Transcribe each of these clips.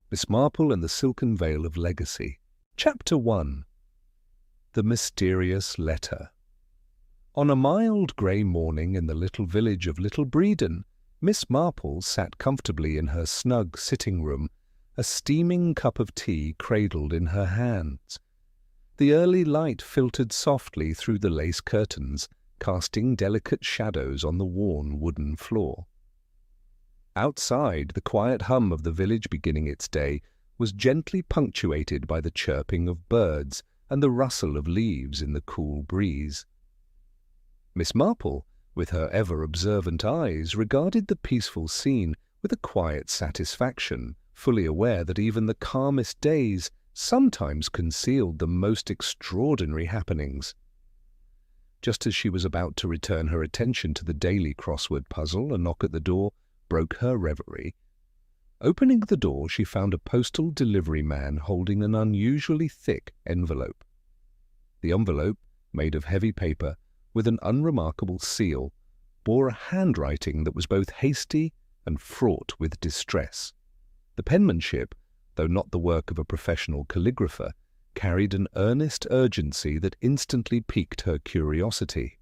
Miss Marple and the Silken Veil of Legacy. Chapter 1. The Mysterious Letter. On a mild grey morning in the little village of Little Bredon, Miss Marple sat comfortably in her snug sitting-room, a steaming cup of tea cradled in her hands. The early light filtered softly through the lace curtains, casting delicate shadows on the worn wooden floor. Outside, the quiet hum of the village beginning its day was gently punctuated by the chirping of birds and the rustle of leaves in the cool breeze. Miss Marple, with her ever-observant eyes, regarded the peaceful scene with a quiet satisfaction, fully aware that even the calmest days sometimes concealed the most extraordinary happenings. Just as she was about to return her attention to the daily crossword puzzle, a knock at the door broke her reverie. Opening the door, she found a postal delivery man holding an unusually thick envelope. The envelope, made of heavy paper, with an unremarkable seal, bore a handwriting that was both hasty and fraught with distress. The penmanship, though not the work of a professional calligrapher, carried an earnest urgency that instantly piqued her curiosity.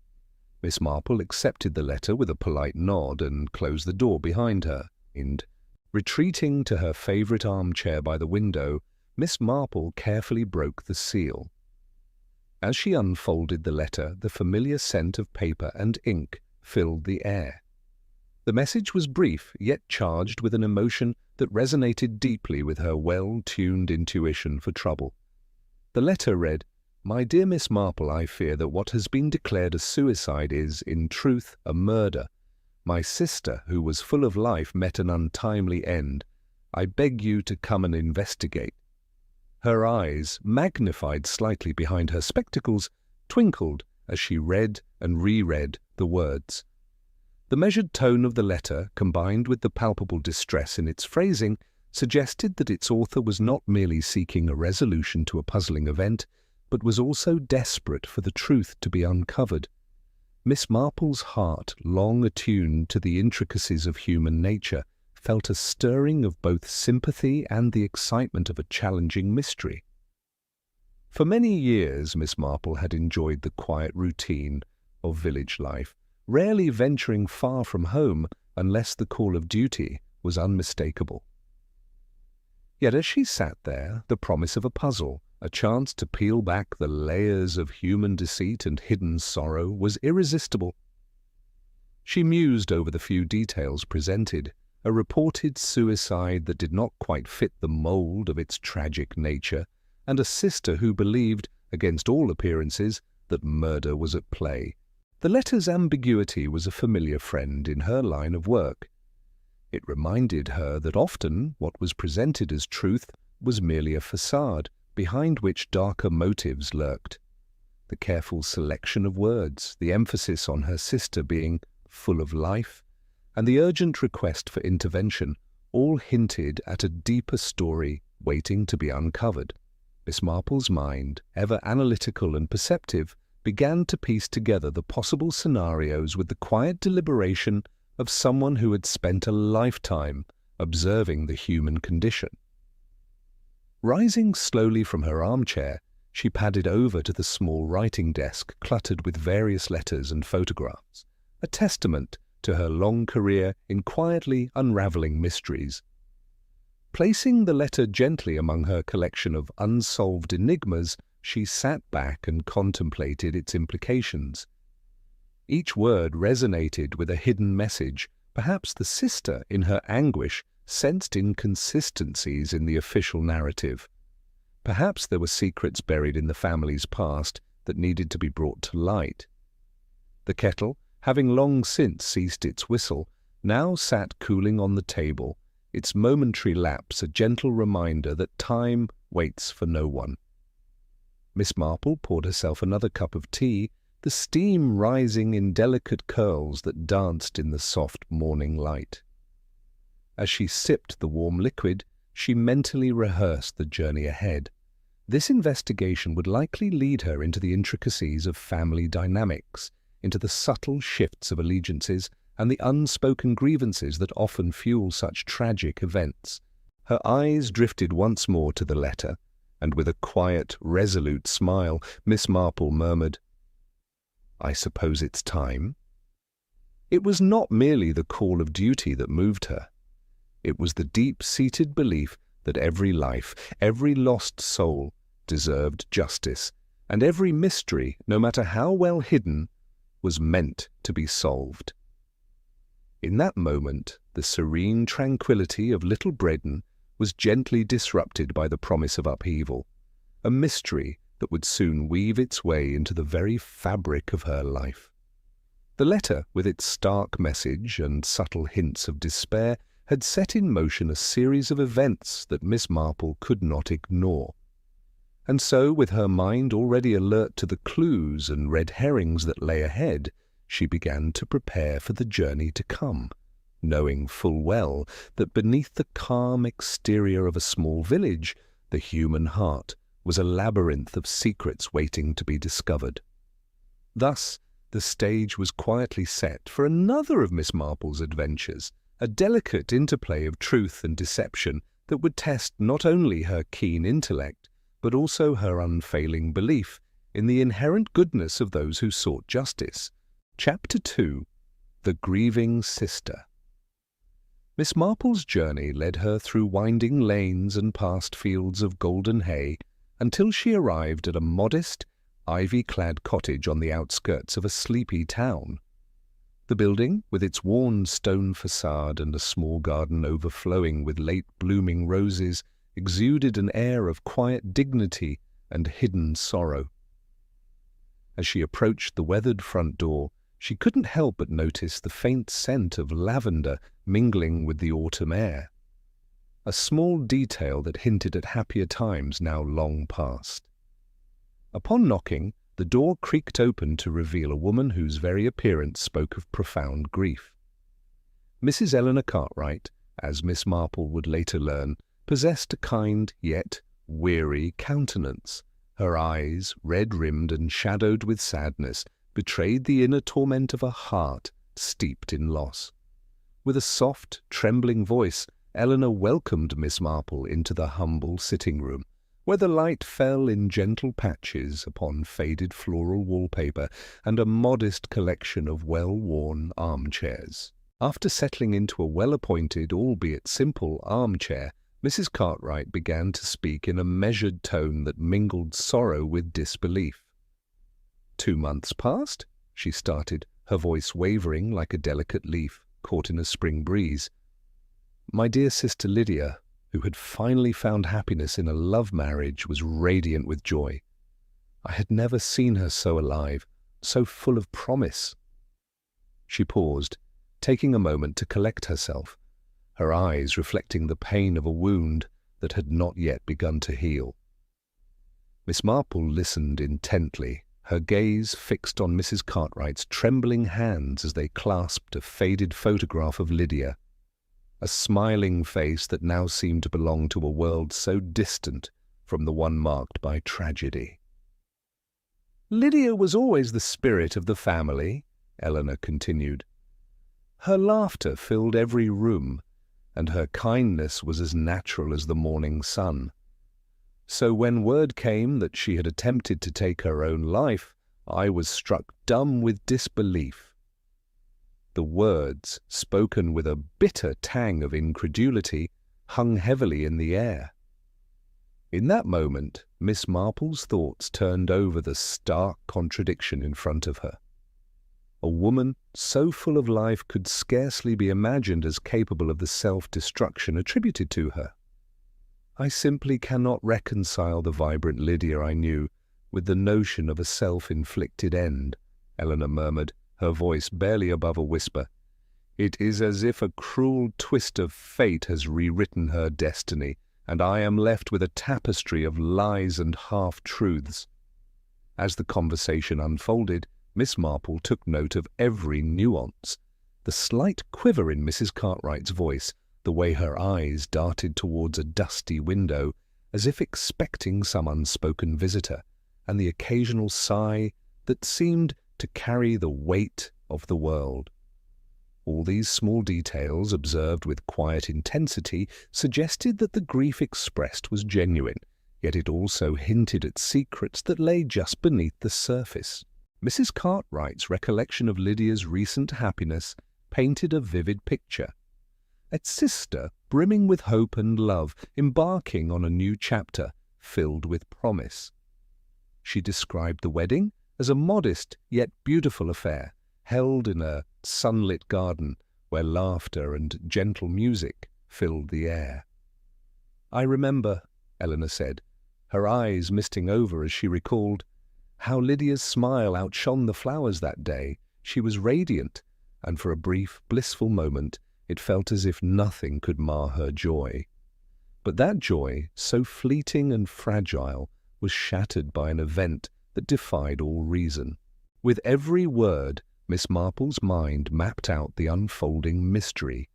Miss Marple accepted the letter with a polite nod and closed the door behind her, and, retreating to her favourite armchair by the window, Miss Marple carefully broke the seal. As she unfolded the letter, the familiar scent of paper and ink filled the air. The message was brief, yet charged with an emotion that resonated deeply with her well-tuned intuition for trouble. The letter read, "My dear Miss Marple, I fear that what has been declared a suicide is, in truth, a murder. My sister, who was full of life, met an untimely end. I beg you to come and investigate." Her eyes, magnified slightly behind her spectacles, twinkled as she read and reread the words. The measured tone of the letter, combined with the palpable distress in its phrasing, suggested that its author was not merely seeking a resolution to a puzzling event, but was also desperate for the truth to be uncovered. Miss Marple's heart, long attuned to the intricacies of human nature, felt a stirring of both sympathy and the excitement of a challenging mystery. For many years Miss Marple had enjoyed the quiet routine of village life, rarely venturing far from home unless the call of duty was unmistakable. Yet as she sat there, the promise of a puzzle, a chance to peel back the layers of human deceit and hidden sorrow, was irresistible. She mused over the few details presented, a reported suicide that did not quite fit the mould of its tragic nature, and a sister who believed, against all appearances, that murder was at play. The letter's ambiguity was a familiar friend in her line of work. It reminded her that often what was presented as truth was merely a facade, behind which darker motives lurked. The careful selection of words, the emphasis on her sister being full of life, and the urgent request for intervention all hinted at a deeper story waiting to be uncovered. Miss Marple's mind, ever analytical and perceptive, began to piece together the possible scenarios with the quiet deliberation of someone who had spent a lifetime observing the human condition. Rising slowly from her armchair, she padded over to the small writing desk cluttered with various letters and photographs, a testament to her long career in quietly unraveling mysteries. Placing the letter gently among her collection of unsolved enigmas, she sat back and contemplated its implications. Each word resonated with a hidden message. Perhaps the sister, in her anguish, sensed inconsistencies in the official narrative. Perhaps there were secrets buried in the family's past that needed to be brought to light. The kettle, having long since ceased its whistle, now sat cooling on the table, its momentary lapse a gentle reminder that time waits for no one. Miss Marple poured herself another cup of tea, the steam rising in delicate curls that danced in the soft morning light. As she sipped the warm liquid, she mentally rehearsed the journey ahead. This investigation would likely lead her into the intricacies of family dynamics, into the subtle shifts of allegiances and the unspoken grievances that often fuel such tragic events. Her eyes drifted once more to the letter, and with a quiet, resolute smile, Miss Marple murmured, "I suppose it's time?" It was not merely the call of duty that moved her. It was the deep-seated belief that every life, every lost soul, deserved justice, and every mystery, no matter how well hidden, was meant to be solved. In that moment, the serene tranquillity of little Braddon was gently disrupted by the promise of upheaval, a mystery that would soon weave its way into the very fabric of her life. The letter, with its stark message and subtle hints of despair, had set in motion a series of events that Miss Marple could not ignore. And so, with her mind already alert to the clues and red herrings that lay ahead, she began to prepare for the journey to come, knowing full well that beneath the calm exterior of a small village, the human heart was a labyrinth of secrets waiting to be discovered. Thus, the stage was quietly set for another of Miss Marple's adventures, a delicate interplay of truth and deception that would test not only her keen intellect, but also her unfailing belief in the inherent goodness of those who sought justice. Chapter 2. The Grieving Sister. Miss Marple's journey led her through winding lanes and past fields of golden hay until she arrived at a modest, ivy-clad cottage on the outskirts of a sleepy town. The building, with its worn stone facade and a small garden overflowing with late-blooming roses, exuded an air of quiet dignity and hidden sorrow. As she approached the weathered front door, she couldn't help but notice the faint scent of lavender mingling with the autumn air, a small detail that hinted at happier times now long past. Upon knocking, the door creaked open to reveal a woman whose very appearance spoke of profound grief. Mrs. Eleanor Cartwright, as Miss Marple would later learn, possessed a kind yet weary countenance. Her eyes, red-rimmed and shadowed with sadness, betrayed the inner torment of a heart steeped in loss. With a soft, trembling voice, Eleanor welcomed Miss Marple into the humble sitting-room, where the light fell in gentle patches upon faded floral wallpaper and a modest collection of well-worn armchairs. After settling into a well-appointed, albeit simple, armchair, Mrs. Cartwright began to speak in a measured tone that mingled sorrow with disbelief. 2 months past, she started, her voice wavering like a delicate leaf caught in a spring breeze. My dear sister Lydia, who had finally found happiness in a love marriage, was radiant with joy. I had never seen her so alive, so full of promise. She paused, taking a moment to collect herself, her eyes reflecting the pain of a wound that had not yet begun to heal. Miss Marple listened intently, her gaze fixed on Mrs. Cartwright's trembling hands as they clasped a faded photograph of Lydia, a smiling face that now seemed to belong to a world so distant from the one marked by tragedy. Lydia was always the spirit of the family, Eleanor continued. Her laughter filled every room, and her kindness was as natural as the morning sun. So when word came that she had attempted to take her own life, I was struck dumb with disbelief. The words, spoken with a bitter tang of incredulity, hung heavily in the air. In that moment, Miss Marple's thoughts turned over the stark contradiction in front of her. A woman so full of life could scarcely be imagined as capable of the self-destruction attributed to her. I simply cannot reconcile the vibrant Lydia I knew with the notion of a self-inflicted end, Eleanor murmured, her voice barely above a whisper. It is as if a cruel twist of fate has rewritten her destiny, and I am left with a tapestry of lies and half-truths. As the conversation unfolded, Miss Marple took note of every nuance, the slight quiver in Mrs. Cartwright's voice, the way her eyes darted towards a dusty window, as if expecting some unspoken visitor, and the occasional sigh that seemed to carry the weight of the world. All these small details, observed with quiet intensity, suggested that the grief expressed was genuine, yet it also hinted at secrets that lay just beneath the surface. Mrs. Cartwright's recollection of Lydia's recent happiness painted a vivid picture. A sister brimming with hope and love, embarking on a new chapter filled with promise. She described the wedding as a modest yet beautiful affair, held in a sunlit garden where laughter and gentle music filled the air. "I remember," Eleanor said, her eyes misting over as she recalled how Lydia's smile outshone the flowers that day. She was radiant, and for a brief, blissful moment it felt as if nothing could mar her joy. But that joy, so fleeting and fragile, was shattered by an event that defied all reason. With every word, Miss Marple's mind mapped out the unfolding mystery.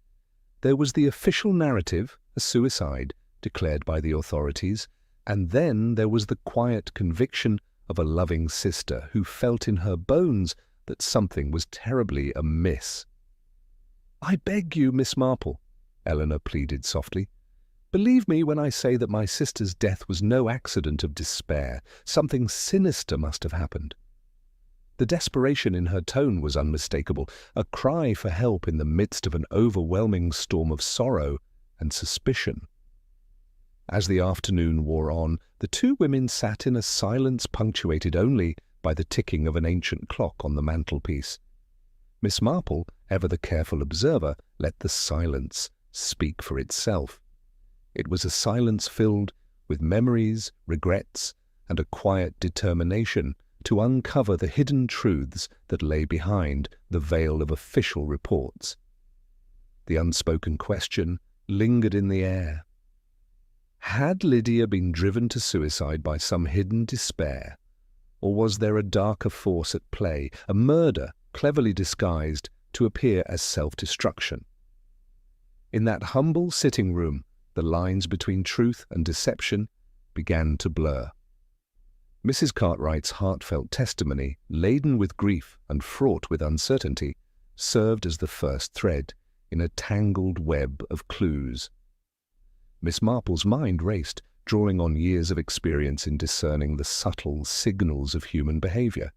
There was the official narrative, a suicide, declared by the authorities, and then there was the quiet conviction of a loving sister who felt in her bones that something was terribly amiss. "I beg you, Miss Marple," Eleanor pleaded softly, "believe me when I say that my sister's death was no accident of despair. Something sinister must have happened." The desperation in her tone was unmistakable, a cry for help in the midst of an overwhelming storm of sorrow and suspicion. As the afternoon wore on, the two women sat in a silence punctuated only by the ticking of an ancient clock on the mantelpiece. Miss Marple, ever the careful observer, let the silence speak for itself. It was a silence filled with memories, regrets, and a quiet determination to uncover the hidden truths that lay behind the veil of official reports. The unspoken question lingered in the air. Had Lydia been driven to suicide by some hidden despair, or was there a darker force at play, a murder cleverly disguised to appear as self-destruction? In that humble sitting room, the lines between truth and deception began to blur. Mrs. Cartwright's heartfelt testimony, laden with grief and fraught with uncertainty, served as the first thread in a tangled web of clues. Miss Marple's mind raced, drawing on years of experience in discerning the subtle signals of human behavior.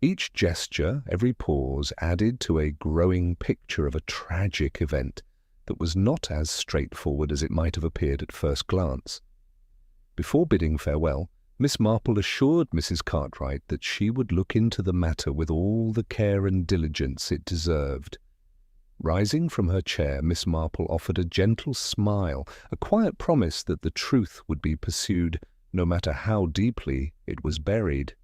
Each gesture, every pause, added to a growing picture of a tragic event that was not as straightforward as it might have appeared at first glance. Before bidding farewell, Miss Marple assured Mrs. Cartwright that she would look into the matter with all the care and diligence it deserved. Rising from her chair, Miss Marple offered a gentle smile, a quiet promise that the truth would be pursued no matter how deeply it was buried.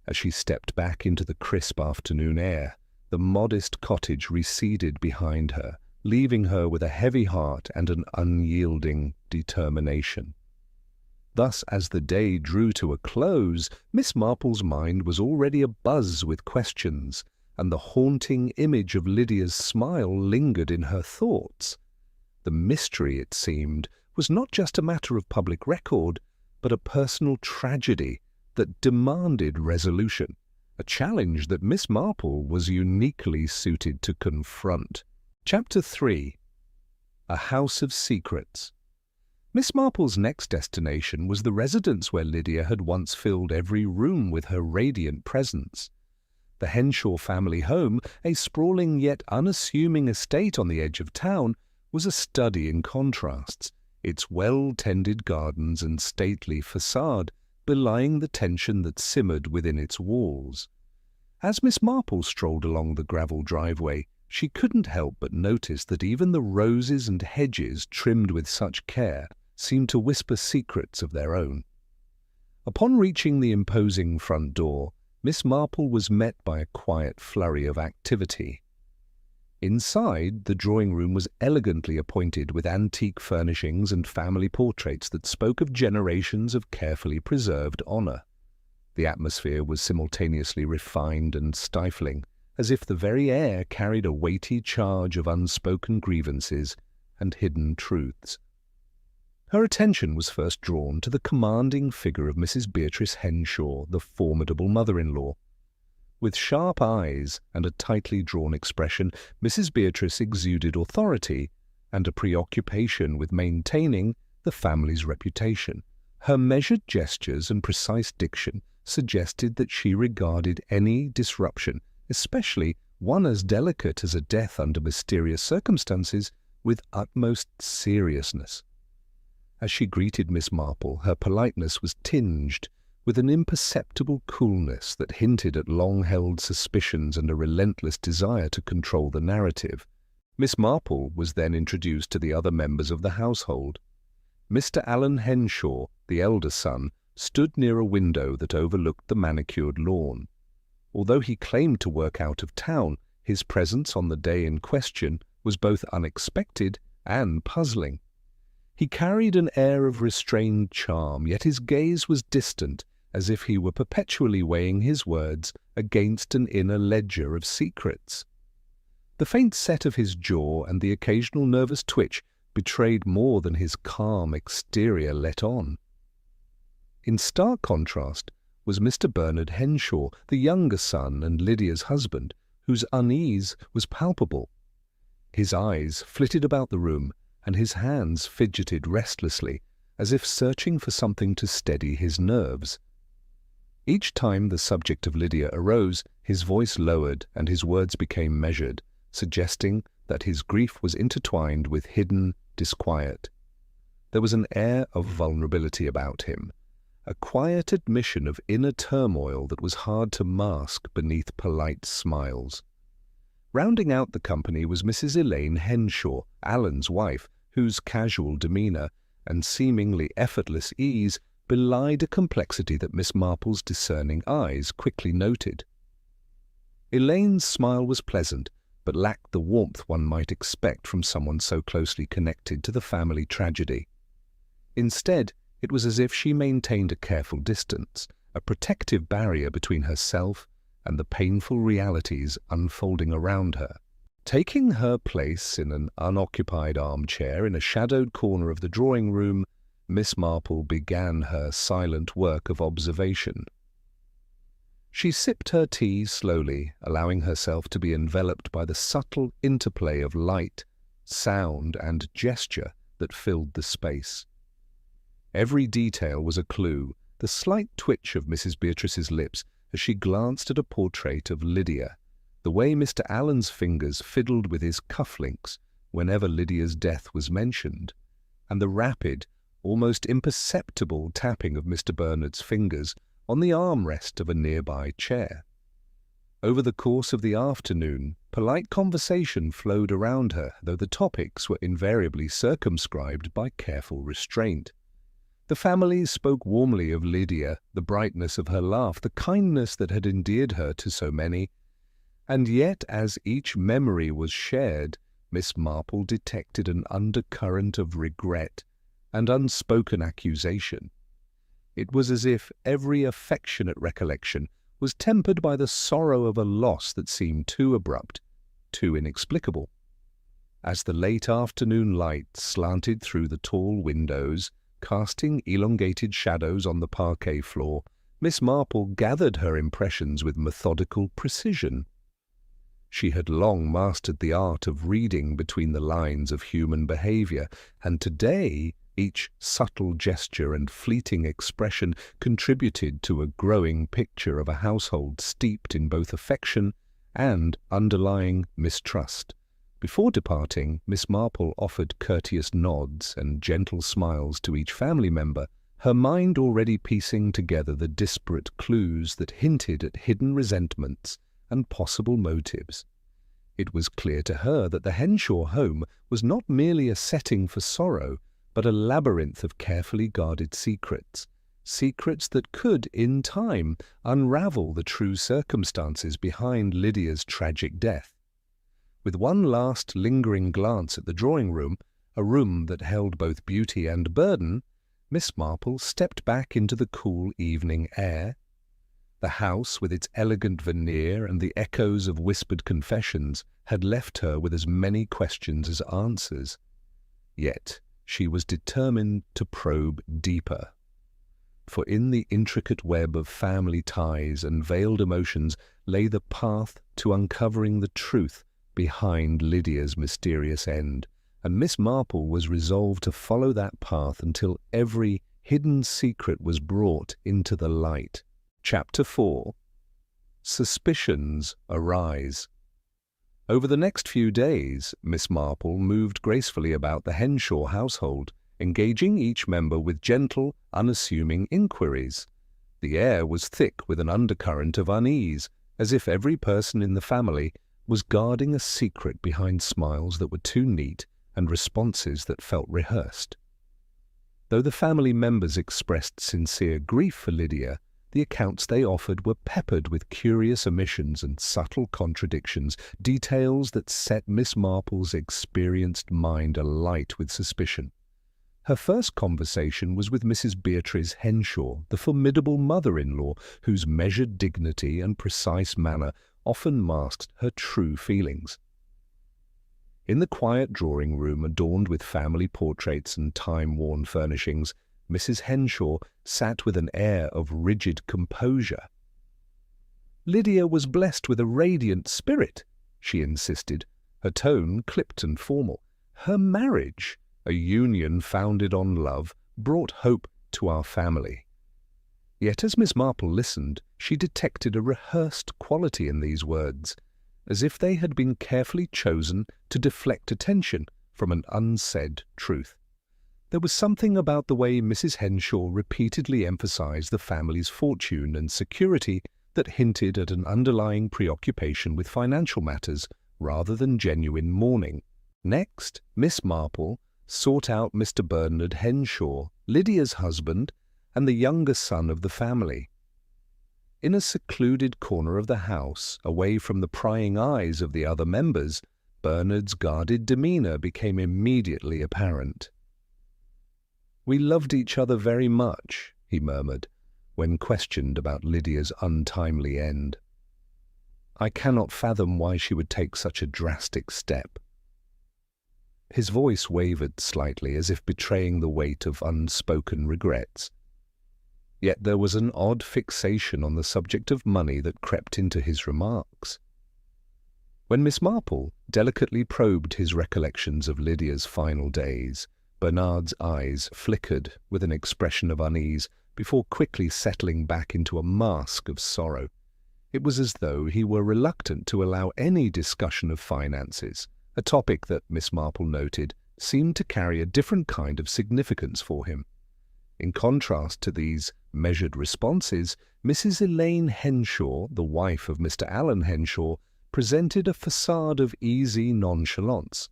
As she stepped back into the crisp afternoon air, the modest cottage receded behind her, leaving her with a heavy heart and an unyielding determination. Thus, as the day drew to a close, Miss Marple's mind was already abuzz with questions, and the haunting image of Lydia's smile lingered in her thoughts. The mystery, it seemed, was not just a matter of public record, but a personal tragedy that demanded resolution, a challenge that Miss Marple was uniquely suited to confront. Chapter 3. A House of Secrets. Miss Marple's next destination was the residence where Lydia had once filled every room with her radiant presence. The Henshaw family home, a sprawling yet unassuming estate on the edge of town, was a study in contrasts, its well-tended gardens and stately facade belying the tension that simmered within its walls. As Miss Marple strolled along the gravel driveway, she couldn't help but notice that even the roses and hedges trimmed with such care seemed to whisper secrets of their own. Upon reaching the imposing front door, Miss Marple was met by a quiet flurry of activity. Inside, the drawing-room was elegantly appointed with antique furnishings and family portraits that spoke of generations of carefully preserved honor. The atmosphere was simultaneously refined and stifling, as if the very air carried a weighty charge of unspoken grievances and hidden truths. Her attention was first drawn to the commanding figure of Mrs. Beatrice Henshaw, the formidable mother-in-law. With sharp eyes and a tightly drawn expression, Mrs. Beatrice exuded authority and a preoccupation with maintaining the family's reputation. Her measured gestures and precise diction suggested that she regarded any disruption, especially one as delicate as a death under mysterious circumstances, with utmost seriousness. As she greeted Miss Marple, her politeness was tinged with an imperceptible coolness that hinted at long-held suspicions and a relentless desire to control the narrative. Miss Marple was then introduced to the other members of the household. Mr. Alan Henshaw, the elder son, stood near a window that overlooked the manicured lawn. Although he claimed to work out of town, his presence on the day in question was both unexpected and puzzling. He carried an air of restrained charm, yet his gaze was distant, as if he were perpetually weighing his words against an inner ledger of secrets. The faint set of his jaw and the occasional nervous twitch betrayed more than his calm exterior let on. In stark contrast was Mr. Bernard Henshaw, the younger son and Lydia's husband, whose unease was palpable. His eyes flitted about the room, and his hands fidgeted restlessly, as if searching for something to steady his nerves. Each time the subject of Lydia arose, his voice lowered and his words became measured, suggesting that his grief was intertwined with hidden disquiet. There was an air of vulnerability about him, a quiet admission of inner turmoil that was hard to mask beneath polite smiles. Rounding out the company was Mrs. Elaine Henshaw, Alan's wife, whose casual demeanor and seemingly effortless ease belied a complexity that Miss Marple's discerning eyes quickly noted. Elaine's smile was pleasant, but lacked the warmth one might expect from someone so closely connected to the family tragedy. Instead, it was as if she maintained a careful distance, a protective barrier between herself and the painful realities unfolding around her. Taking her place in an unoccupied armchair in a shadowed corner of the drawing room, Miss Marple began her silent work of observation. She sipped her tea slowly, allowing herself to be enveloped by the subtle interplay of light, sound, and gesture that filled the space. Every detail was a clue, the slight twitch of Mrs. Beatrice's lips as she glanced at a portrait of Lydia, the way Mr. Allen's fingers fiddled with his cufflinks whenever Lydia's death was mentioned, and the rapid, almost imperceptible tapping of Mr. Bernard's fingers on the armrest of a nearby chair. Over the course of the afternoon, polite conversation flowed around her, though the topics were invariably circumscribed by careful restraint. The family spoke warmly of Lydia, the brightness of her laugh, the kindness that had endeared her to so many, and yet as each memory was shared, Miss Marple detected an undercurrent of regret and unspoken accusation. It was as if every affectionate recollection was tempered by the sorrow of a loss that seemed too abrupt, too inexplicable. As the late afternoon light slanted through the tall windows, casting elongated shadows on the parquet floor, Miss Marple gathered her impressions with methodical precision. She had long mastered the art of reading between the lines of human behavior, and today each subtle gesture and fleeting expression contributed to a growing picture of a household steeped in both affection and underlying mistrust. Before departing, Miss Marple offered courteous nods and gentle smiles to each family member, her mind already piecing together the disparate clues that hinted at hidden resentments and possible motives. It was clear to her that the Henshaw home was not merely a setting for sorrow, but a labyrinth of carefully guarded secrets, secrets that could, in time, unravel the true circumstances behind Lydia's tragic death. With one last lingering glance at the drawing room, a room that held both beauty and burden, Miss Marple stepped back into the cool evening air. The house, with its elegant veneer and the echoes of whispered confessions, had left her with as many questions as answers. Yet she was determined to probe deeper. for in the intricate web of family ties and veiled emotions lay the path to uncovering the truth behind Lydia's mysterious end, and Miss Marple was resolved to follow that path until every hidden secret was brought into the light. Chapter 4. Suspicions Arise. Over the next few days, Miss Marple moved gracefully about the Henshaw household, engaging each member with gentle, unassuming inquiries. The air was thick with an undercurrent of unease, as if every person in the family was guarding a secret behind smiles that were too neat and responses that felt rehearsed. Though the family members expressed sincere grief for Lydia, the accounts they offered were peppered with curious omissions and subtle contradictions, details that set Miss Marple's experienced mind alight with suspicion. Her first conversation was with Mrs. Beatrice Henshaw, the formidable mother-in-law, whose measured dignity and precise manner often masked her true feelings. In the quiet drawing-room adorned with family portraits and time-worn furnishings, Mrs. Henshaw sat with an air of rigid composure. Lydia was blessed with a radiant spirit, she insisted, her tone clipped and formal. Her marriage, a union founded on love, brought hope to our family. Yet as Miss Marple listened, she detected a rehearsed quality in these words, as if they had been carefully chosen to deflect attention from an unsaid truth. There was something about the way Mrs. Henshaw repeatedly emphasized the family's fortune and security that hinted at an underlying preoccupation with financial matters rather than genuine mourning. Next, Miss Marple sought out Mr. Bernard Henshaw, Lydia's husband and the younger son of the family. In a secluded corner of the house, away from the prying eyes of the other members, Bernard's guarded demeanor became immediately apparent. "We loved each other very much," he murmured, when questioned about Lydia's untimely end. "I cannot fathom why she would take such a drastic step." His voice wavered slightly, as if betraying the weight of unspoken regrets. Yet there was an odd fixation on the subject of money that crept into his remarks. When Miss Marple delicately probed his recollections of Lydia's final days, Bernard's eyes flickered with an expression of unease before quickly settling back into a mask of sorrow. It was as though he were reluctant to allow any discussion of finances, a topic that, Miss Marple noted, seemed to carry a different kind of significance for him. In contrast to these measured responses, Mrs. Elaine Henshaw, the wife of Mr. Alan Henshaw, presented a facade of easy nonchalance.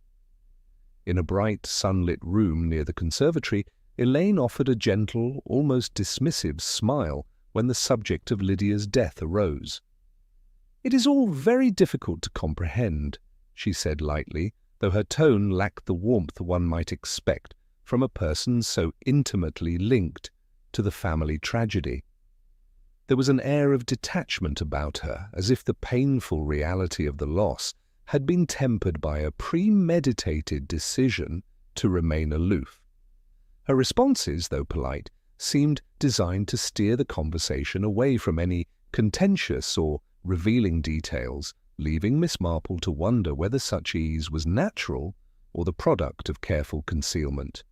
In a bright, sunlit room near the conservatory, Elaine offered a gentle, almost dismissive smile when the subject of Lydia's death arose. "It is all very difficult to comprehend," she said lightly, though her tone lacked the warmth one might expect from a person so intimately linked to the family tragedy. There was an air of detachment about her, as if the painful reality of the loss had been tempered by a premeditated decision to remain aloof. Her responses, though polite, seemed designed to steer the conversation away from any contentious or revealing details, leaving Miss Marple to wonder whether such ease was natural or the product of careful concealment.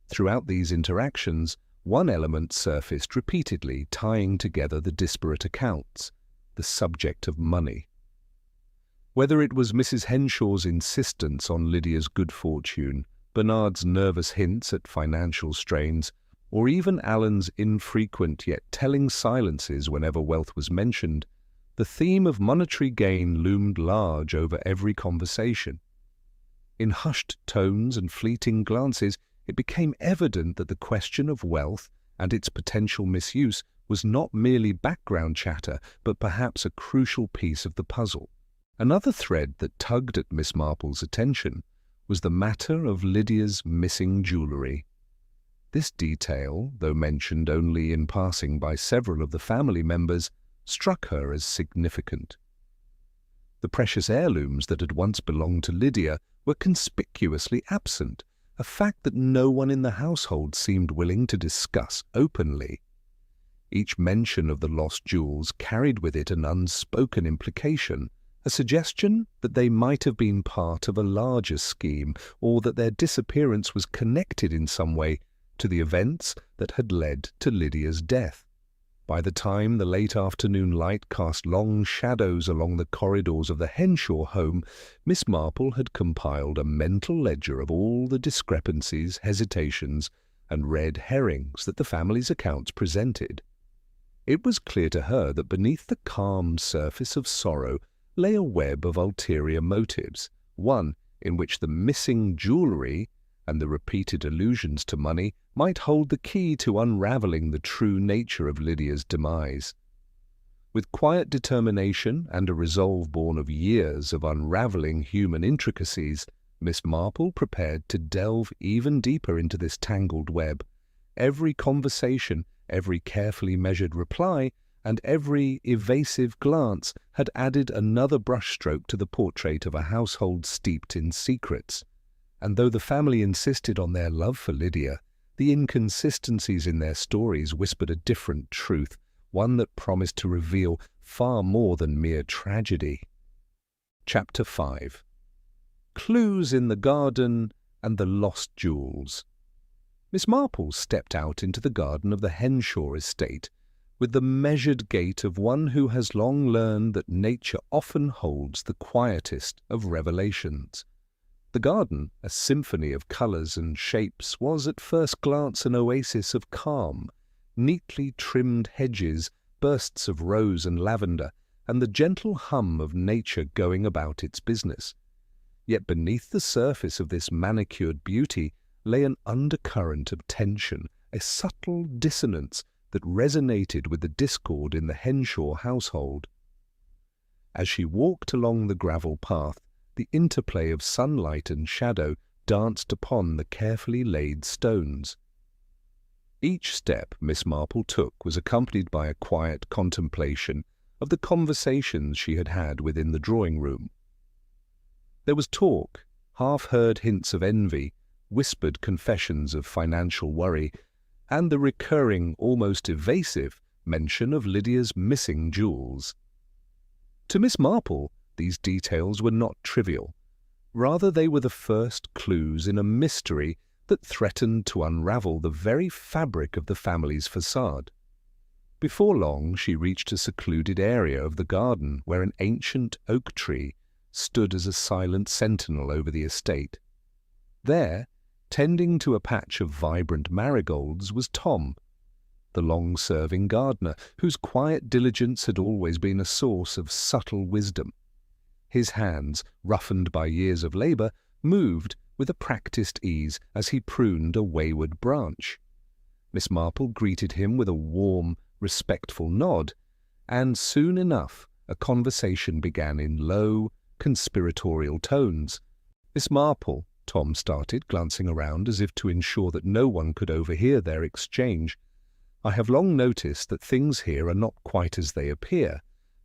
Throughout these interactions, one element surfaced repeatedly, tying together the disparate accounts: the subject of money. Whether it was Mrs. Henshaw's insistence on Lydia's good fortune, Bernard's nervous hints at financial strains, or even Alan's infrequent yet telling silences whenever wealth was mentioned, the theme of monetary gain loomed large over every conversation. In hushed tones and fleeting glances, it became evident that the question of wealth and its potential misuse was not merely background chatter, but perhaps a crucial piece of the puzzle. Another thread that tugged at Miss Marple's attention was the matter of Lydia's missing jewellery. This detail, though mentioned only in passing by several of the family members, struck her as significant. The precious heirlooms that had once belonged to Lydia were conspicuously absent, a fact that no one in the household seemed willing to discuss openly. Each mention of the lost jewels carried with it an unspoken implication, a suggestion that they might have been part of a larger scheme, or that their disappearance was connected in some way to the events that had led to Lydia's death. By the time the late afternoon light cast long shadows along the corridors of the Henshaw home, Miss Marple had compiled a mental ledger of all the discrepancies, hesitations, and red herrings that the family's accounts presented. It was clear to her that beneath the calm surface of sorrow lay a web of ulterior motives, one in which the missing jewellery and the repeated allusions to money might hold the key to unravelling the true nature of Lydia's demise. With quiet determination and a resolve born of years of unravelling human intricacies, Miss Marple prepared to delve even deeper into this tangled web. Every conversation, every carefully measured reply, and every evasive glance had added another brushstroke to the portrait of a household steeped in secrets. And though the family insisted on their love for Lydia, the inconsistencies in their stories whispered a different truth, one that promised to reveal far more than mere tragedy. Chapter 5. Clues in the Garden and the Lost Jewels. Miss Marple stepped out into the garden of the Henshaw estate with the measured gait of one who has long learned that nature often holds the quietest of revelations. The garden, a symphony of colours and shapes, was at first glance an oasis of calm, neatly trimmed hedges, bursts of rose and lavender, and the gentle hum of nature going about its business. Yet beneath the surface of this manicured beauty lay an undercurrent of tension, a subtle dissonance that resonated with the discord in the Henshaw household. As she walked along the gravel path, the interplay of sunlight and shadow danced upon the carefully laid stones. Each step Miss Marple took was accompanied by a quiet contemplation of the conversations she had had within the drawing-room. There was talk, half-heard hints of envy, whispered confessions of financial worry, and the recurring, almost evasive, mention of Lydia's missing jewels. To Miss Marple, these details were not trivial. Rather, they were the first clues in a mystery that threatened to unravel the very fabric of the family's facade. Before long, she reached a secluded area of the garden where an ancient oak tree stood as a silent sentinel over the estate. There, tending to a patch of vibrant marigolds, was Tom, the long-serving gardener, whose quiet diligence had always been a source of subtle wisdom. His hands, roughened by years of labour, moved with a practised ease as he pruned a wayward branch. Miss Marple greeted him with a warm, respectful nod, and soon enough a conversation began in low, conspiratorial tones. "Miss Marple," Tom started, glancing around as if to ensure that no one could overhear their exchange, "I have long noticed that things here are not quite as they appear.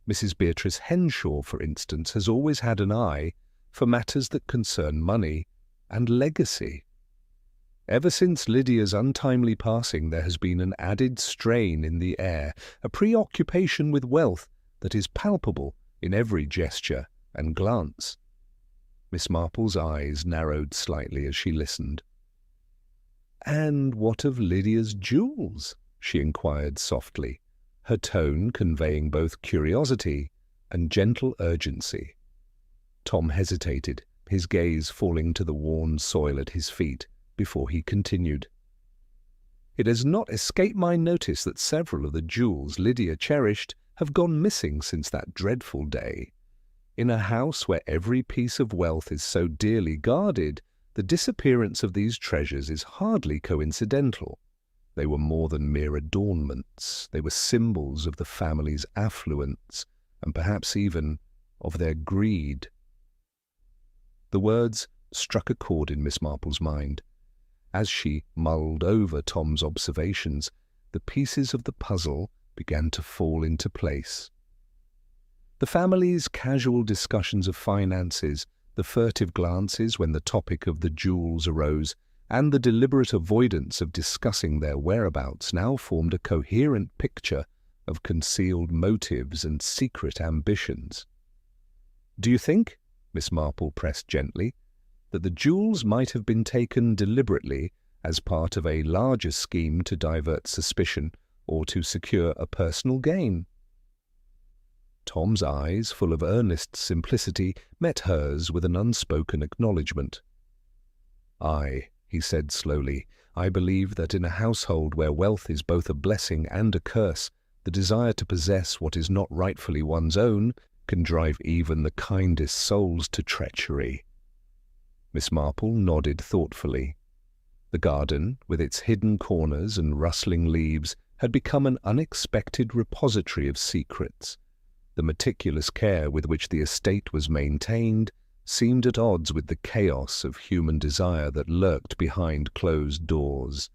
Mrs. Beatrice Henshaw, for instance, has always had an eye for matters that concern money and legacy. Ever since Lydia's untimely passing, there has been an added strain in the air, a preoccupation with wealth that is palpable in every gesture and glance." Miss Marple's eyes narrowed slightly as she listened. "And what of Lydia's jewels?" she inquired softly, her tone conveying both curiosity and gentle urgency. Tom hesitated, his gaze falling to the worn soil at his feet, before he continued. "It has not escaped my notice that several of the jewels Lydia cherished have gone missing since that dreadful day. In a house where every piece of wealth is so dearly guarded, the disappearance of these treasures is hardly coincidental. They were more than mere adornments. They were symbols of the family's affluence, and perhaps even of their greed." The words struck a chord in Miss Marple's mind. As she mulled over Tom's observations, the pieces of the puzzle began to fall into place. The family's casual discussions of finances, the furtive glances when the topic of the jewels arose, and the deliberate avoidance of discussing their whereabouts now formed a coherent picture of concealed motives and secret ambitions. "Do you think," Miss Marple pressed gently, "that the jewels might have been taken deliberately as part of a larger scheme to divert suspicion or to secure a personal gain?" Tom's eyes, full of earnest simplicity, met hers with an unspoken acknowledgment. "Aye," he said slowly, "I believe that in a household where wealth is both a blessing and a curse, the desire to possess what is not rightfully one's own can drive even the kindest souls to treachery." Miss Marple nodded thoughtfully. The garden, with its hidden corners and rustling leaves, had become an unexpected repository of secrets. The meticulous care with which the estate was maintained seemed at odds with the chaos of human desire that lurked behind closed doors.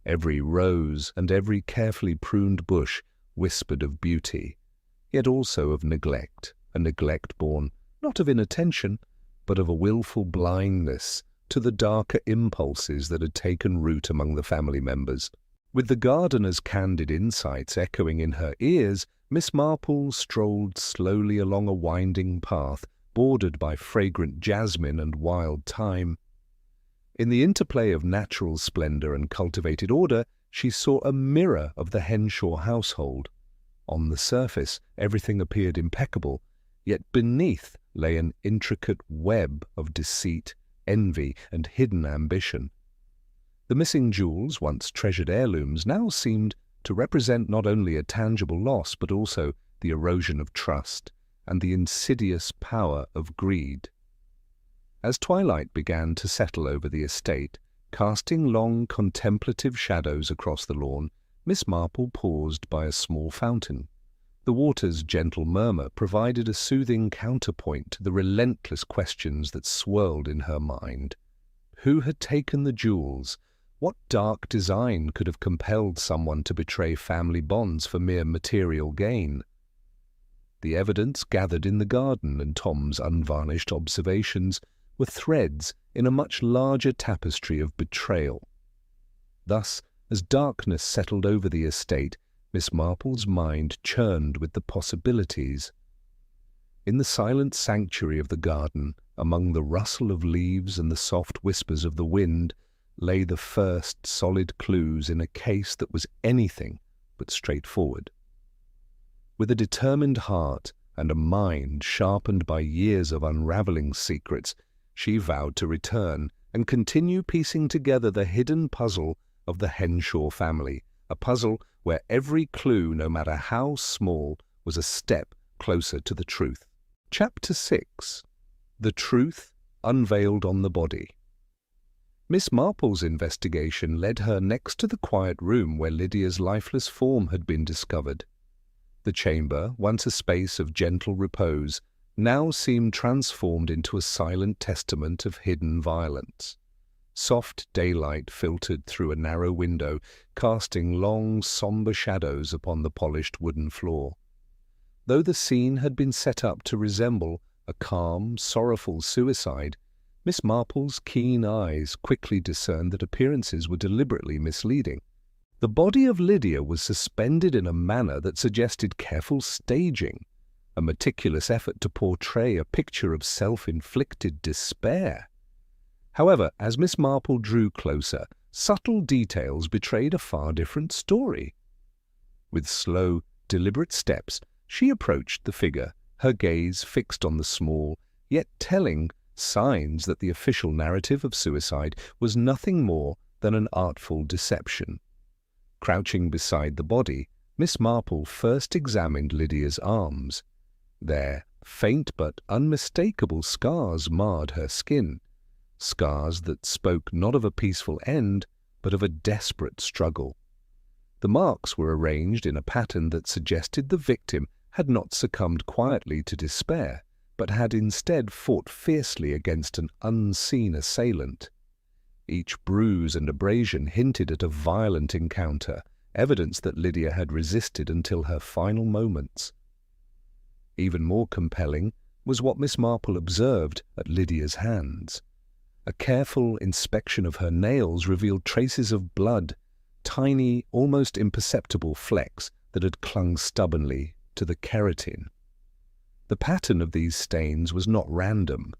Every rose and every carefully pruned bush whispered of beauty, yet also of neglect, a neglect born not of inattention, but of a willful blindness to the darker impulses that had taken root among the family members. With the gardener's candid insights echoing in her ears, Miss Marple strolled slowly along a winding path bordered by fragrant jasmine and wild thyme. In the interplay of natural splendor and cultivated order, she saw a mirror of the Henshaw household. On the surface, everything appeared impeccable, yet beneath lay an intricate web of deceit, envy, and hidden ambition. The missing jewels, once treasured heirlooms, now seemed to represent not only a tangible loss, but also the erosion of trust and the insidious power of greed. As twilight began to settle over the estate, casting long contemplative shadows across the lawn, Miss Marple paused by a small fountain. The water's gentle murmur provided a soothing counterpoint to the relentless questions that swirled in her mind. Who had taken the jewels? What dark design could have compelled someone to betray family bonds for mere material gain? The evidence gathered in the garden and Tom's unvarnished observations were threads in a much larger tapestry of betrayal. Thus, as darkness settled over the estate, Miss Marple's mind churned with the possibilities. In the silent sanctuary of the garden, among the rustle of leaves and the soft whispers of the wind, lay the first solid clues in a case that was anything but straightforward. With a determined heart and a mind sharpened by years of unraveling secrets, she vowed to return and continue piecing together the hidden puzzle of the Henshaw family, a puzzle where every clue, no matter how small, was a step closer to the truth. Chapter 6. The Truth Unveiled on the Body. Miss Marple's investigation led her next to the quiet room where Lydia's lifeless form had been discovered. The chamber, once a space of gentle repose, now seemed transformed into a silent testament of hidden violence. Soft daylight filtered through a narrow window, casting long, sombre shadows upon the polished wooden floor. Though the scene had been set up to resemble a calm, sorrowful suicide, Miss Marple's keen eyes quickly discerned that appearances were deliberately misleading. The body of Lydia was suspended in a manner that suggested careful staging, a meticulous effort to portray a picture of self-inflicted despair. However, as Miss Marple drew closer, subtle details betrayed a far different story. With slow, deliberate steps, she approached the figure, her gaze fixed on the small, yet telling signs that the official narrative of suicide was nothing more than an artful deception. Crouching beside the body, Miss Marple first examined Lydia's arms. Their faint but unmistakable scars marred her skin, scars that spoke not of a peaceful end, but of a desperate struggle. The marks were arranged in a pattern that suggested the victim had not succumbed quietly to despair, but had instead fought fiercely against an unseen assailant. Each bruise and abrasion hinted at a violent encounter, evidence that Lydia had resisted until her final moments. Even more compelling was what Miss Marple observed at Lydia's hands. A careful inspection of her nails revealed traces of blood, tiny, almost imperceptible flecks that had clung stubbornly to the keratin. The pattern of these stains was not random.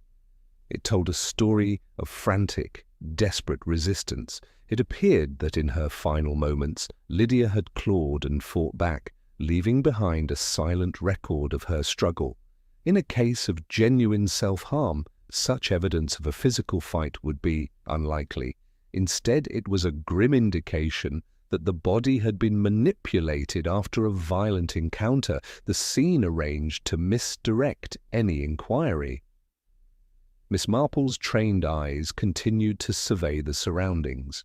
It told a story of frantic, desperate resistance. It appeared that in her final moments, Lydia had clawed and fought back, leaving behind a silent record of her struggle. In a case of genuine self-harm, such evidence of a physical fight would be unlikely. Instead, it was a grim indication that the body had been manipulated after a violent encounter, the scene arranged to misdirect any inquiry. Miss Marple's trained eyes continued to survey the surroundings.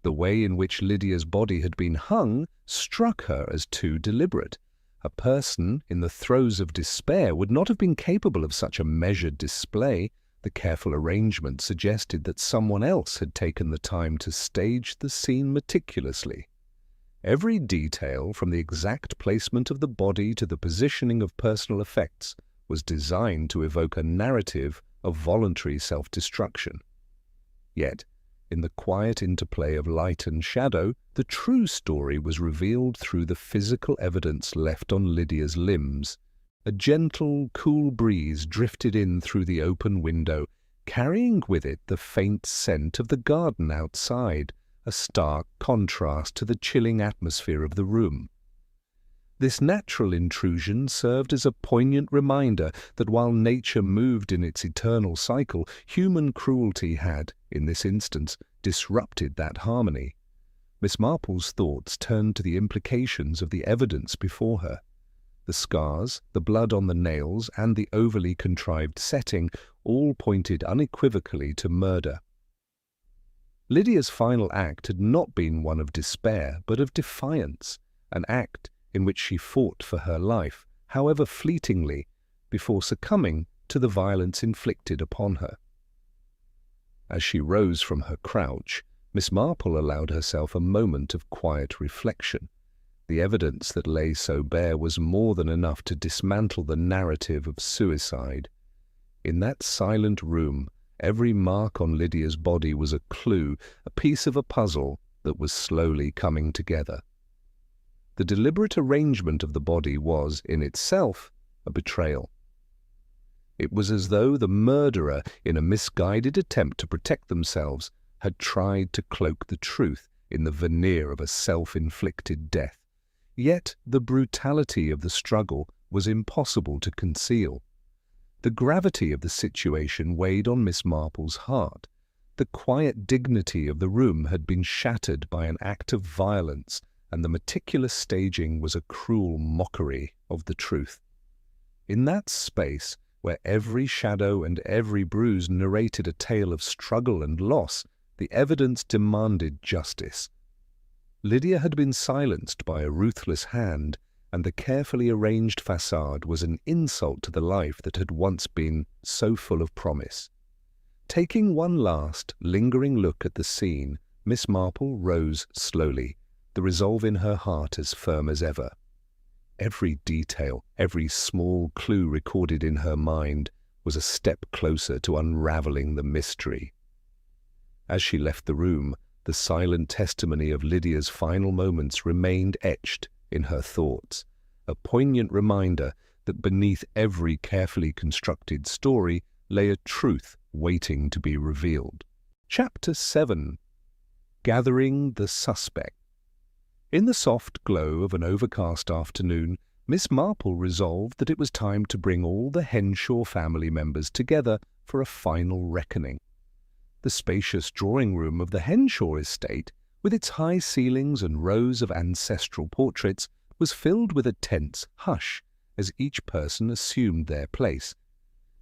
The way in which Lydia's body had been hung struck her as too deliberate. A person in the throes of despair would not have been capable of such a measured display. The careful arrangement suggested that someone else had taken the time to stage the scene meticulously. Every detail, from the exact placement of the body to the positioning of personal effects, was designed to evoke a narrative of voluntary self-destruction. Yet, in the quiet interplay of light and shadow, the true story was revealed through the physical evidence left on Lydia's limbs. A gentle, cool breeze drifted in through the open window, carrying with it the faint scent of the garden outside, a stark contrast to the chilling atmosphere of the room. This natural intrusion served as a poignant reminder that while nature moved in its eternal cycle, human cruelty had, in this instance, disrupted that harmony. Miss Marple's thoughts turned to the implications of the evidence before her. The scars, the blood on the nails, and the overly contrived setting all pointed unequivocally to murder. Lydia's final act had not been one of despair, but of defiance, an act in which she fought for her life, however fleetingly, before succumbing to the violence inflicted upon her. As she rose from her crouch, Miss Marple allowed herself a moment of quiet reflection. The evidence that lay so bare was more than enough to dismantle the narrative of suicide. In that silent room, every mark on Lydia's body was a clue, a piece of a puzzle that was slowly coming together. The deliberate arrangement of the body was, in itself, a betrayal. It was as though the murderer, in a misguided attempt to protect themselves, had tried to cloak the truth in the veneer of a self-inflicted death. Yet the brutality of the struggle was impossible to conceal. The gravity of the situation weighed on Miss Marple's heart. The quiet dignity of the room had been shattered by an act of violence, and the meticulous staging was a cruel mockery of the truth. In that space, where every shadow and every bruise narrated a tale of struggle and loss, the evidence demanded justice. Lydia had been silenced by a ruthless hand, and the carefully arranged facade was an insult to the life that had once been so full of promise. Taking one last, lingering look at the scene, Miss Marple rose slowly, the resolve in her heart as firm as ever. Every detail, every small clue recorded in her mind was a step closer to unraveling the mystery. As she left the room, the silent testimony of Lydia's final moments remained etched in her thoughts, a poignant reminder that beneath every carefully constructed story lay a truth waiting to be revealed. Chapter 7. Gathering the Suspect. In the soft glow of an overcast afternoon, Miss Marple resolved that it was time to bring all the Henshaw family members together for a final reckoning. The spacious drawing-room of the Henshaw estate, with its high ceilings and rows of ancestral portraits, was filled with a tense hush as each person assumed their place.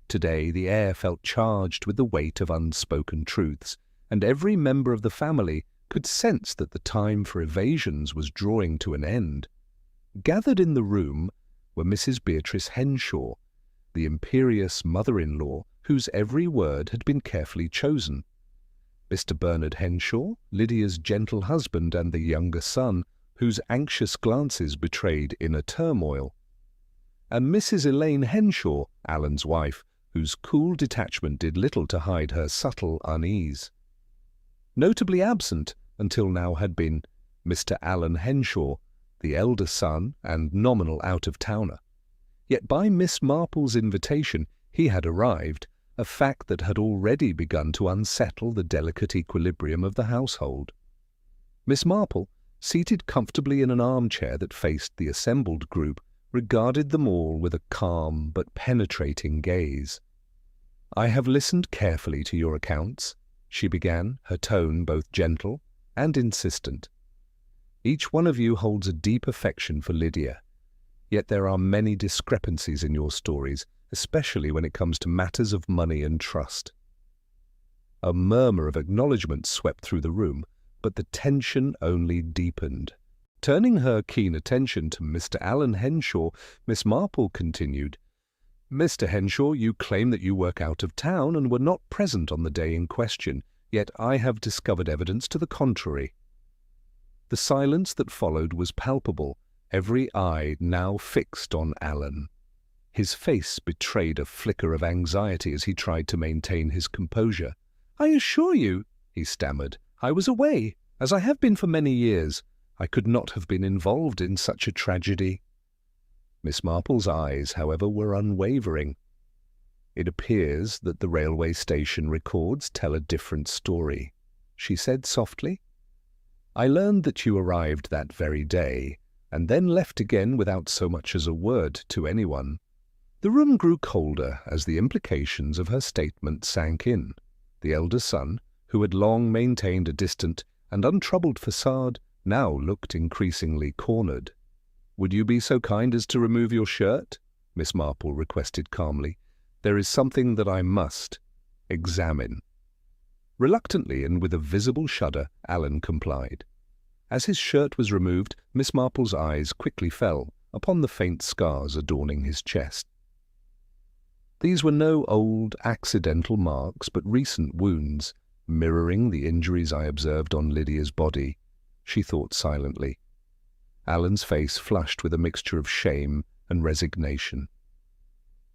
Today the air felt charged with the weight of unspoken truths, and every member of the family could sense that the time for evasions was drawing to an end. Gathered in the room were Mrs. Beatrice Henshaw, the imperious mother-in-law whose every word had been carefully chosen, Mr. Bernard Henshaw, Lydia's gentle husband, and the younger son, whose anxious glances betrayed inner turmoil, and Mrs. Elaine Henshaw, Alan's wife, whose cool detachment did little to hide her subtle unease. Notably absent until now had been Mr. Alan Henshaw, the elder son and nominal out-of-towner. Yet by Miss Marple's invitation he had arrived, a fact that had already begun to unsettle the delicate equilibrium of the household. Miss Marple, seated comfortably in an armchair that faced the assembled group, regarded them all with a calm but penetrating gaze. "I have listened carefully to your accounts," she began, her tone both gentle and insistent. "Each one of you holds a deep affection for Lydia, yet there are many discrepancies in your stories, especially when it comes to matters of money and trust." A murmur of acknowledgment swept through the room, but the tension only deepened. Turning her keen attention to Mr. Alan Henshaw, Miss Marple continued, "Mr. Henshaw, you claim that you work out of town and were not present on the day in question, yet I have discovered evidence to the contrary." The silence that followed was palpable, every eye now fixed on Alan. His face betrayed a flicker of anxiety as he tried to maintain his composure. "I assure you," he stammered, "I was away, as I have been for many years. I could not have been involved in such a tragedy." Miss Marple's eyes, however, were unwavering. "It appears that the railway station records tell a different story," she said softly. "I learned that you arrived that very day, and then left again without so much as a word to anyone." The room grew colder as the implications of her statement sank in. The elder son, who had long maintained a distant and untroubled facade, now looked increasingly cornered. "Would you be so kind as to remove your shirt?" Miss Marple requested calmly. "There is something that I must examine." Reluctantly and with a visible shudder, Alan complied. As his shirt was removed, Miss Marple's eyes quickly fell upon the faint scars adorning his chest. These were no old, accidental marks, but recent wounds, mirroring the injuries I observed on Lydia's body, she thought silently. Alan's face flushed with a mixture of shame and resignation.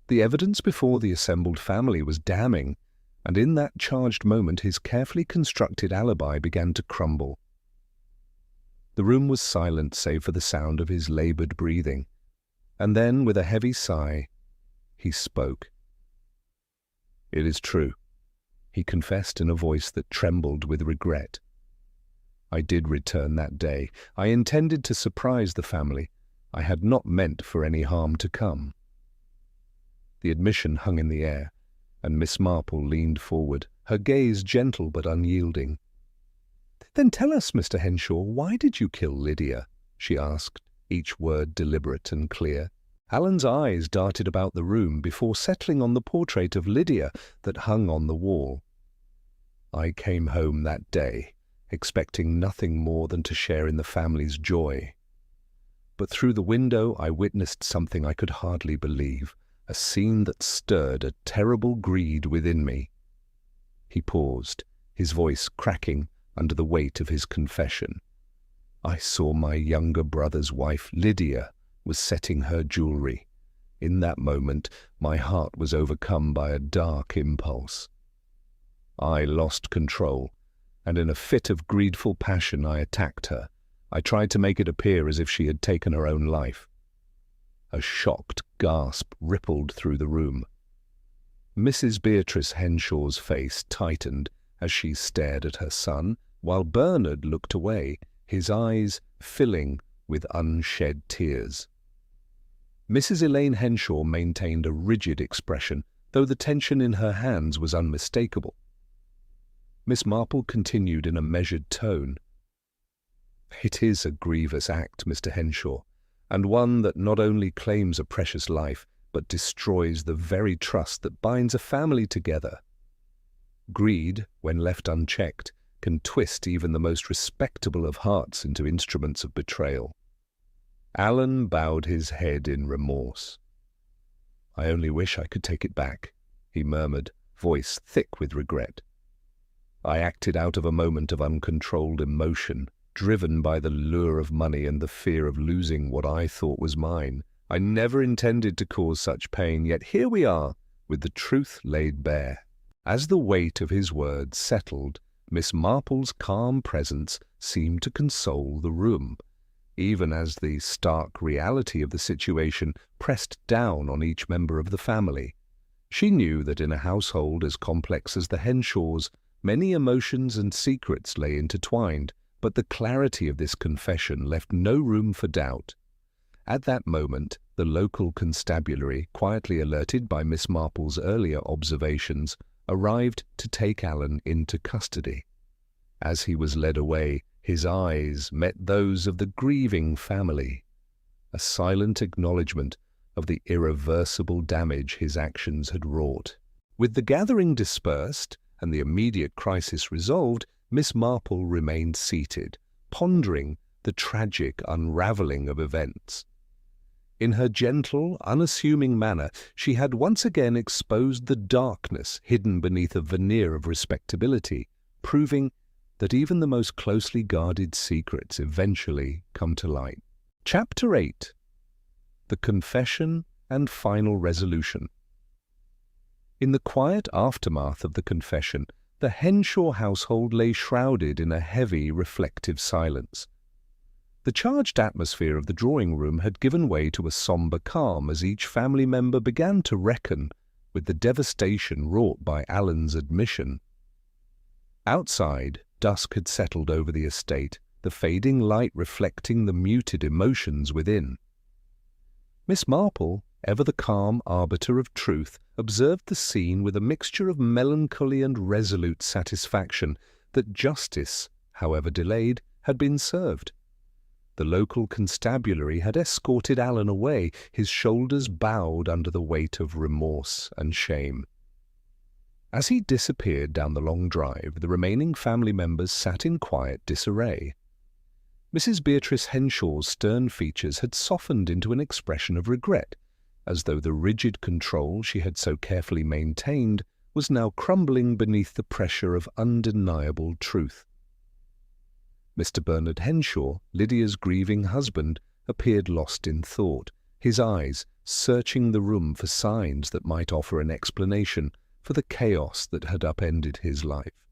The evidence before the assembled family was damning, and in that charged moment his carefully constructed alibi began to crumble. The room was silent save for the sound of his laboured breathing, and then, with a heavy sigh, he spoke. "It is true," he confessed in a voice that trembled with regret. "I did return that day. I intended to surprise the family. I had not meant for any harm to come." The admission hung in the air, and Miss Marple leaned forward, her gaze gentle but unyielding. "Then tell us, Mr. Henshaw, why did you kill Lydia?" she asked, each word deliberate and clear. Alan's eyes darted about the room before settling on the portrait of Lydia that hung on the wall. "I came home that day, expecting nothing more than to share in the family's joy. But through the window I witnessed something I could hardly believe, a scene that stirred a terrible greed within me." He paused, his voice cracking under the weight of his confession. "I saw my younger brother's wife, Lydia, was setting her jewellery. In that moment, my heart was overcome by a dark impulse. I lost control, and in a fit of greedful passion I attacked her. I tried to make it appear as if she had taken her own life." A shocked gasp rippled through the room. Mrs. Beatrice Henshaw's face tightened as she stared at her son, while Bernard looked away, his eyes filling with unshed tears. Mrs. Elaine Henshaw maintained a rigid expression, though the tension in her hands was unmistakable. Miss Marple continued in a measured tone. "It is a grievous act, Mr. Henshaw, and one that not only claims a precious life, but destroys the very trust that binds a family together. Greed, when left unchecked, can twist even the most respectable of hearts into instruments of betrayal." Alan bowed his head in remorse. "I only wish I could take it back," he murmured, voice thick with regret. "I acted out of a moment of uncontrolled emotion, driven by the lure of money and the fear of losing what I thought was mine. I never intended to cause such pain, yet here we are, with the truth laid bare. As the weight of his words settled, Miss Marple's calm presence seemed to console the room, even as the stark reality of the situation pressed down on each member of the family. She knew that in a household as complex as the Henshaws, many emotions and secrets lay intertwined, but the clarity of this confession left no room for doubt. At that moment, the local constabulary, quietly alerted by Miss Marple's earlier observations, arrived to take Alan into custody. As he was led away, his eyes met those of the grieving family, a silent acknowledgment of the irreversible damage his actions had wrought. With the gathering dispersed and the immediate crisis resolved, Miss Marple remained seated, pondering the tragic unravelling of events. In her gentle, unassuming manner, she had once again exposed the darkness hidden beneath a veneer of respectability, proving that even the most closely guarded secrets eventually come to light. Chapter 8. The Confession and Final Resolution. In the quiet aftermath of the confession, the Henshaw household lay shrouded in a heavy, reflective silence. The charged atmosphere of the drawing room had given way to a sombre calm as each family member began to reckon with the devastation wrought by Alan's admission. Outside, dusk had settled over the estate, the fading light reflecting the muted emotions within. Miss Marple, ever the calm arbiter of truth, observed the scene with a mixture of melancholy and resolute satisfaction that justice, however delayed, had been served. The local constabulary had escorted Alan away, his shoulders bowed under the weight of remorse and shame. As he disappeared down the long drive, the remaining family members sat in quiet disarray. Mrs. Beatrice Henshaw's stern features had softened into an expression of regret, as though the rigid control she had so carefully maintained was now crumbling beneath the pressure of undeniable truth. Mr. Bernard Henshaw, Lydia's grieving husband, appeared lost in thought, his eyes searching the room for signs that might offer an explanation for the chaos that had upended his life.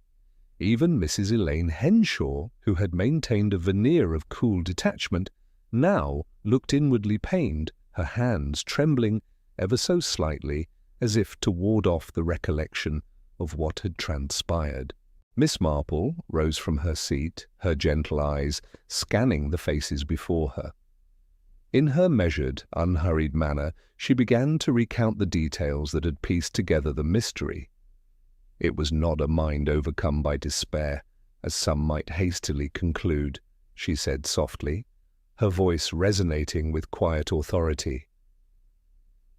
Even Mrs. Elaine Henshaw, who had maintained a veneer of cool detachment, now looked inwardly pained, her hands trembling ever so slightly as if to ward off the recollection of what had transpired. Miss Marple rose from her seat, her gentle eyes scanning the faces before her. In her measured, unhurried manner, she began to recount the details that had pieced together the mystery. It was not a mind overcome by despair, as some might hastily conclude, she said softly, her voice resonating with quiet authority.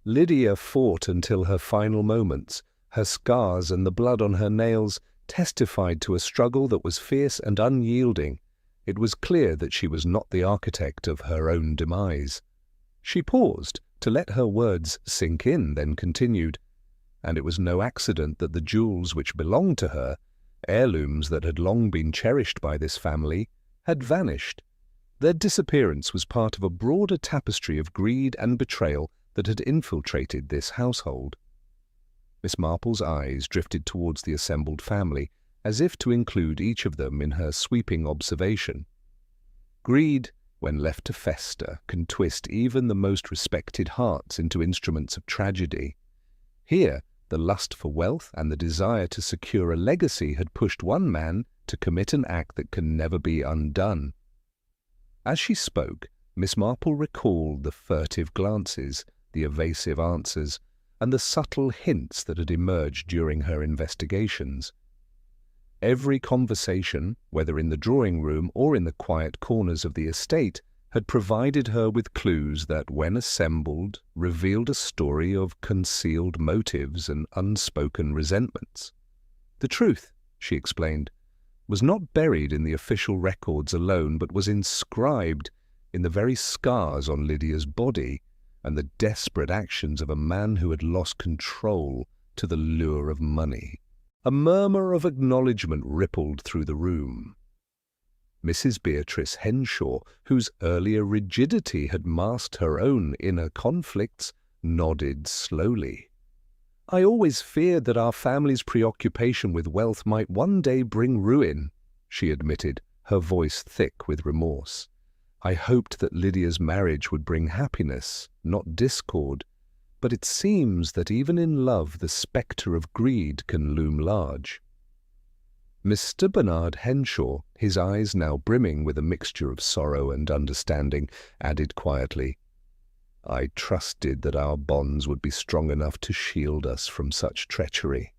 Lydia fought until her final moments. Her scars and the blood on her nails testified to a struggle that was fierce and unyielding. It was clear that she was not the architect of her own demise. She paused to let her words sink in, then continued, and it was no accident that the jewels which belonged to her, heirlooms that had long been cherished by this family, had vanished. Their disappearance was part of a broader tapestry of greed and betrayal that had infiltrated this household. Miss Marple's eyes drifted towards the assembled family, as if to include each of them in her sweeping observation. Greed, when left to fester, can twist even the most respected hearts into instruments of tragedy. Here, the lust for wealth and the desire to secure a legacy had pushed one man to commit an act that can never be undone. As she spoke, Miss Marple recalled the furtive glances, the evasive answers, and the subtle hints that had emerged during her investigations. Every conversation, whether in the drawing room or in the quiet corners of the estate, had provided her with clues that, when assembled, revealed a story of concealed motives and unspoken resentments. The truth, she explained, was not buried in the official records alone, but was inscribed in the very scars on Lydia's body and the desperate actions of a man who had lost control to the lure of money. A murmur of acknowledgment rippled through the room. Mrs. Beatrice Henshaw, whose earlier rigidity had masked her own inner conflicts, nodded slowly. I always feared that our family's preoccupation with wealth might one day bring ruin, she admitted, her voice thick with remorse. I hoped that Lydia's marriage would bring happiness, not discord, but it seems that even in love the spectre of greed can loom large. Mr. Bernard Henshaw, his eyes now brimming with a mixture of sorrow and understanding, added quietly, I trusted that our bonds would be strong enough to shield us from such treachery.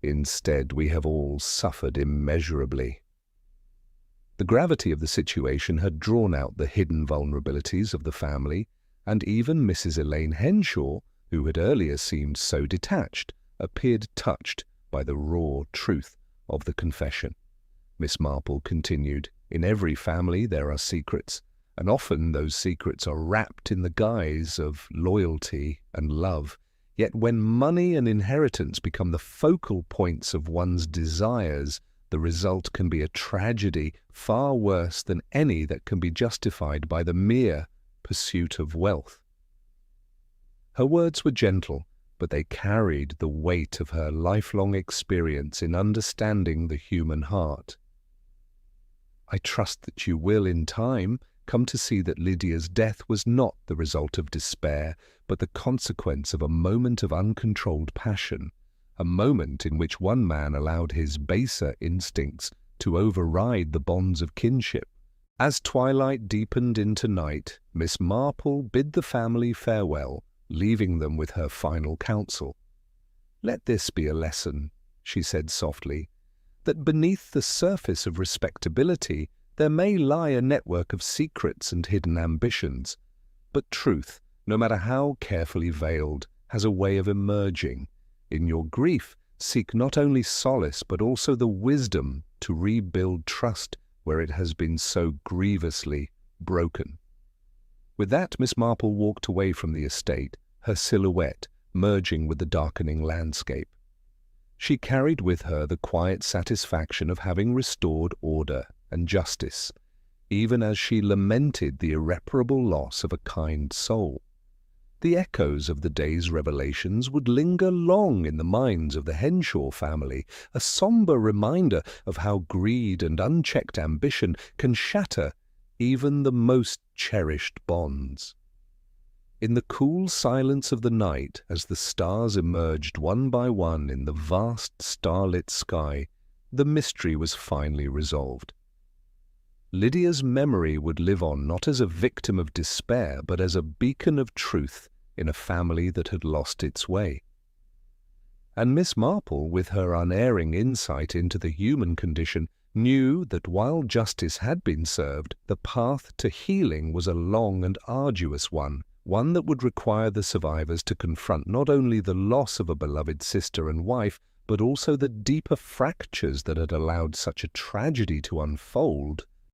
Instead, we have all suffered immeasurably. The gravity of the situation had drawn out the hidden vulnerabilities of the family, and even Mrs. Elaine Henshaw, who had earlier seemed so detached, appeared touched by the raw truth of the confession. Miss Marple continued, in every family there are secrets, and often those secrets are wrapped in the guise of loyalty and love. Yet when money and inheritance become the focal points of one's desires, the result can be a tragedy far worse than any that can be justified by the mere pursuit of wealth. Her words were gentle, but they carried the weight of her lifelong experience in understanding the human heart. I trust that you will, in time, come to see that Lydia's death was not the result of despair, but the consequence of a moment of uncontrolled passion, a moment in which one man allowed his baser instincts to override the bonds of kinship. As twilight deepened into night, Miss Marple bid the family farewell, leaving them with her final counsel. Let this be a lesson, she said softly, that beneath the surface of respectability there may lie a network of secrets and hidden ambitions, but truth, no matter how carefully veiled, has a way of emerging. In your grief, seek not only solace but also the wisdom to rebuild trust where it has been so grievously broken. With that, Miss Marple walked away from the estate, her silhouette merging with the darkening landscape. She carried with her the quiet satisfaction of having restored order and justice, even as she lamented the irreparable loss of a kind soul. The echoes of the day's revelations would linger long in the minds of the Henshaw family, a sombre reminder of how greed and unchecked ambition can shatter even the most cherished bonds. In the cool silence of the night, as the stars emerged one by one in the vast starlit sky, the mystery was finally resolved. Lydia's memory would live on not as a victim of despair, but as a beacon of truth in a family that had lost its way. And Miss Marple, with her unerring insight into the human condition, knew that while justice had been served, the path to healing was a long and arduous one that would require the survivors to confront not only the loss of a beloved sister and wife, but also the deeper fractures that had allowed such a tragedy to unfold.